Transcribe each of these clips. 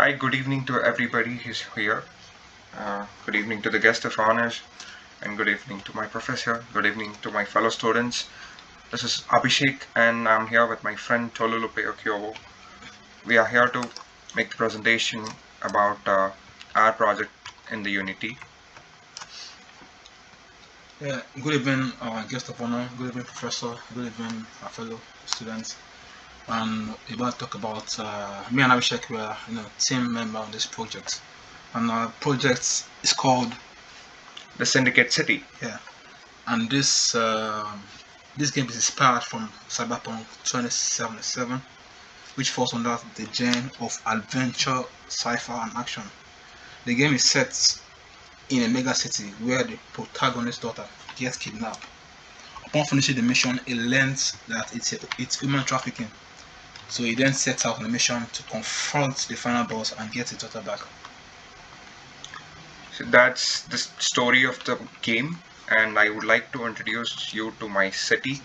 Hi, good evening to everybody who's here. Good evening to the guest of honors, and good evening to my professor. Good evening to my fellow students. This is Abhishek, and I'm here with my friend Tolulupe Okyowo. We are here to make the presentation about our project in the Unity. Yeah, good evening, guest of honor. Good evening, professor. Good evening, our fellow students. And we're about to talk about me and Abhishek. We are, team member on this project, and our project is called The Syndicate City. Yeah, and this game is inspired from Cyberpunk 2077, which falls under the genre of adventure, sci-fi, and action. The game is set in a mega city where the protagonist's daughter gets kidnapped. Upon finishing the mission, he learns that it's human trafficking. So he then sets out on a mission to confront the final boss and get his daughter back. So that's the story of the game, and I would like to introduce you to my city.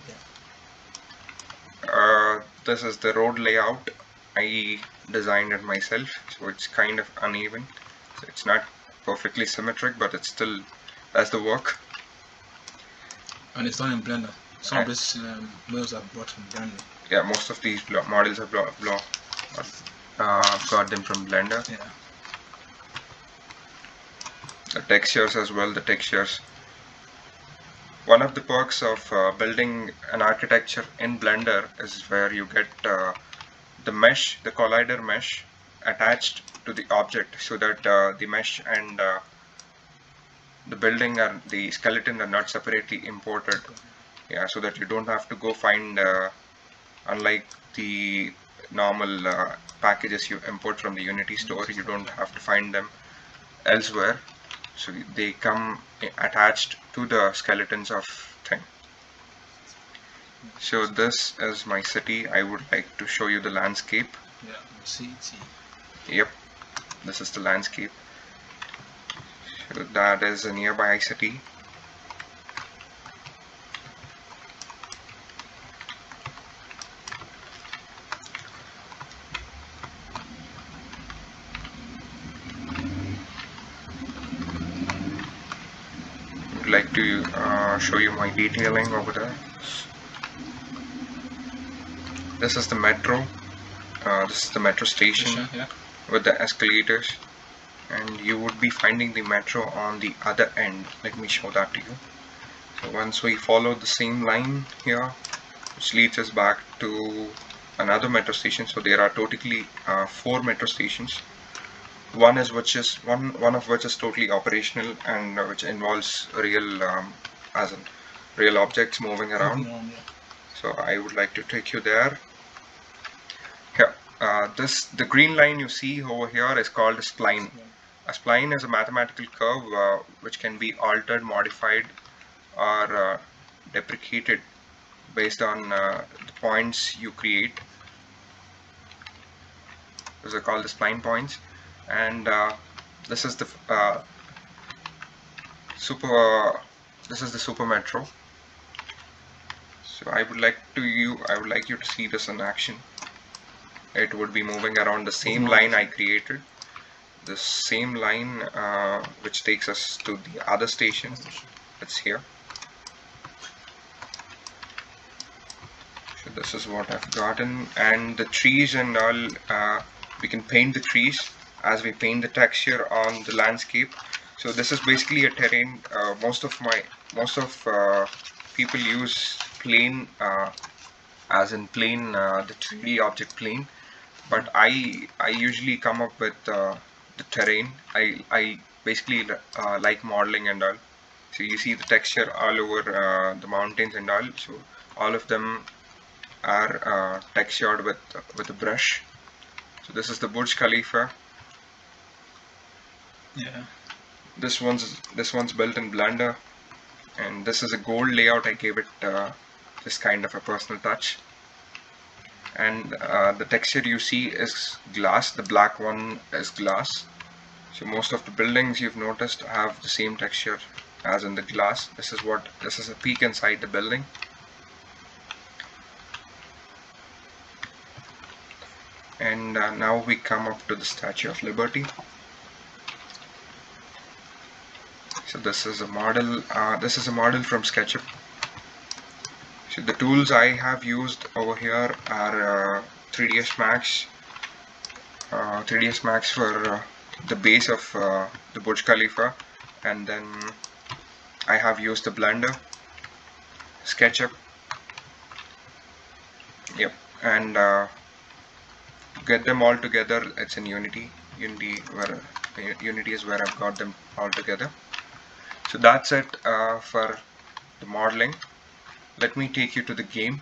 This is the road layout. I designed it myself, so it's kind of uneven. So it's not perfectly symmetric, but it still does the work. And it's done in Blender. Some of these models are brought from Blender. Yeah, most of these models are got them from Blender. Yeah. The textures as well, the textures. One of the perks of building an architecture in Blender is where you get the mesh, the collider mesh attached to the object, so that the mesh and the building or the skeleton are not separately imported. Yeah, so that you don't have to go find, unlike the normal packages you import from the Unity store, you don't have to find them elsewhere. So they come attached to the skeletons of thing. So this is my city. I would like to show you the landscape. Yeah, city. Yep, this is the landscape. So that is a nearby city. Would like to show you my detailing over there. This is the metro. This is the metro station with the escalators, and you would be finding the metro on the other end. Let me show that to you. So once we follow the same line here, which leads us back to another metro station. So there are totally 4 metro stations. One of which is totally operational and which involves real as in real objects moving around. So I would like to take you there. Here, the green line you see over here is called a spline. A spline is a mathematical curve which can be altered, modified, or deprecated based on the points you create. Those are called the spline points, and this is the super metro. So I would like you to see this in action. It would be moving around the same line I created, the same line which takes us to the other station. It's here. So this is what I've gotten, and the trees and all, we can paint the trees as we paint the texture on the landscape. So this is basically a terrain. Most of people use plane, as in plane, the 3D object plane, but I usually come up with the terrain. I basically like modeling and all. So you see the texture all over the mountains and all. So all of them are textured with a brush. So this is the Burj Khalifa. Yeah. This one's built in Blender, and this is a gold layout. I gave it just kind of a personal touch. And the texture you see is glass. The black one is glass. So most of the buildings you've noticed have the same texture as in the glass. This is a peek inside the building. And now we come up to the Statue of Liberty. So this is a model. This is a model from SketchUp. So the tools I have used over here are 3ds Max. 3ds Max for the base of the Burj Khalifa, and then I have used the Blender, SketchUp. Yep, and get them all together. It's in Unity. Unity is where I've got them all together. So that's it for the modeling. Let me take you to the game.